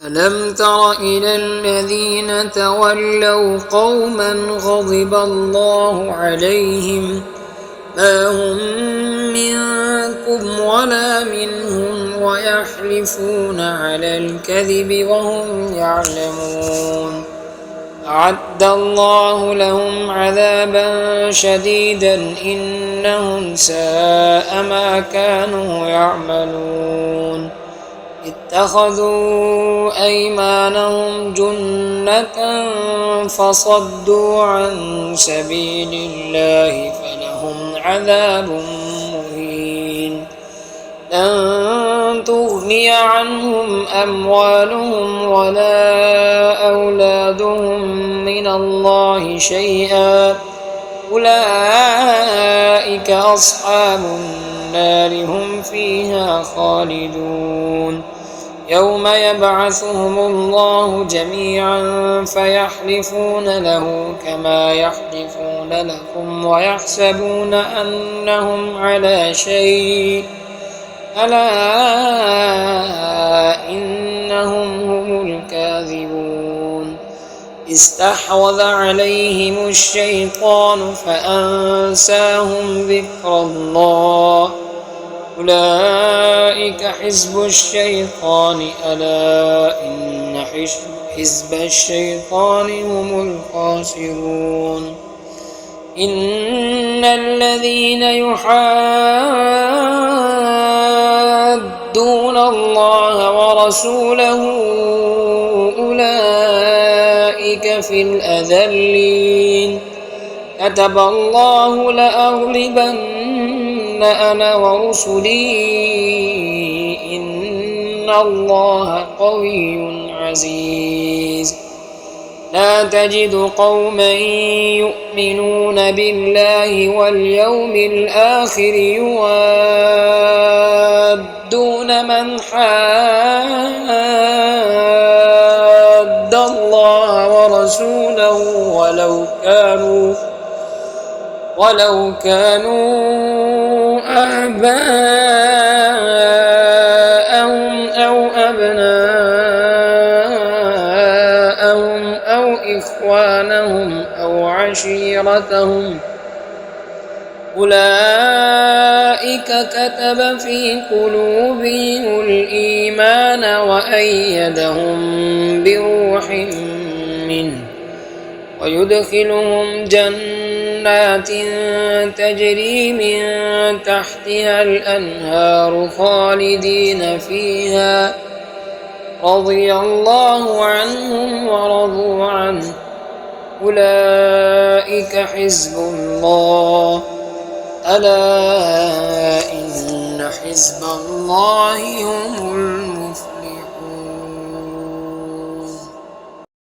ألم تر إلى الذين تولوا قوما غضب الله عليهم ما هم منكم ولا منهم ويحلفون على الكذب وهم يعلمون أعد الله لهم عذابا شديدا إنهم ساء ما كانوا يعملون اتخذوا أيمانهم جنة فصدوا عن سبيل الله فلهم عذاب مهين لن تغني عنهم أموالهم ولا أولادهم من الله شيئا أولئك أصحاب النار هم فيها خالدون يوم يبعثهم الله جميعا فيحلفون له كما يحلفون لكم ويحسبون أنهم على شيء ألا إنهم هم الكاذبون استحوذ عليهم الشيطان فأنساهم ذكر الله أولئك حزب الشيطان ألا إن حزب الشيطان هم الخاسرون إن الذين يحادون الله ورسوله أولئك في الأذلين كتب الله لأغلبن أنا ورسلي إن الله قوي عزيز لا تجد قوما يؤمنون بالله واليوم الآخر يوادون من حاد الله ورسوله ولو كانوا آباءهم أو أبناءهم أو إخوانهم أو عشيرتهم أولئك كتب في قلوبهم الإيمان وأيدهم بروح منه ويدخلهم جنات تجري من تحتها الأنهار خالدين فيها رضي الله عنهم ورضوا عنه أولئك حزب الله ألا إن حزب الله هم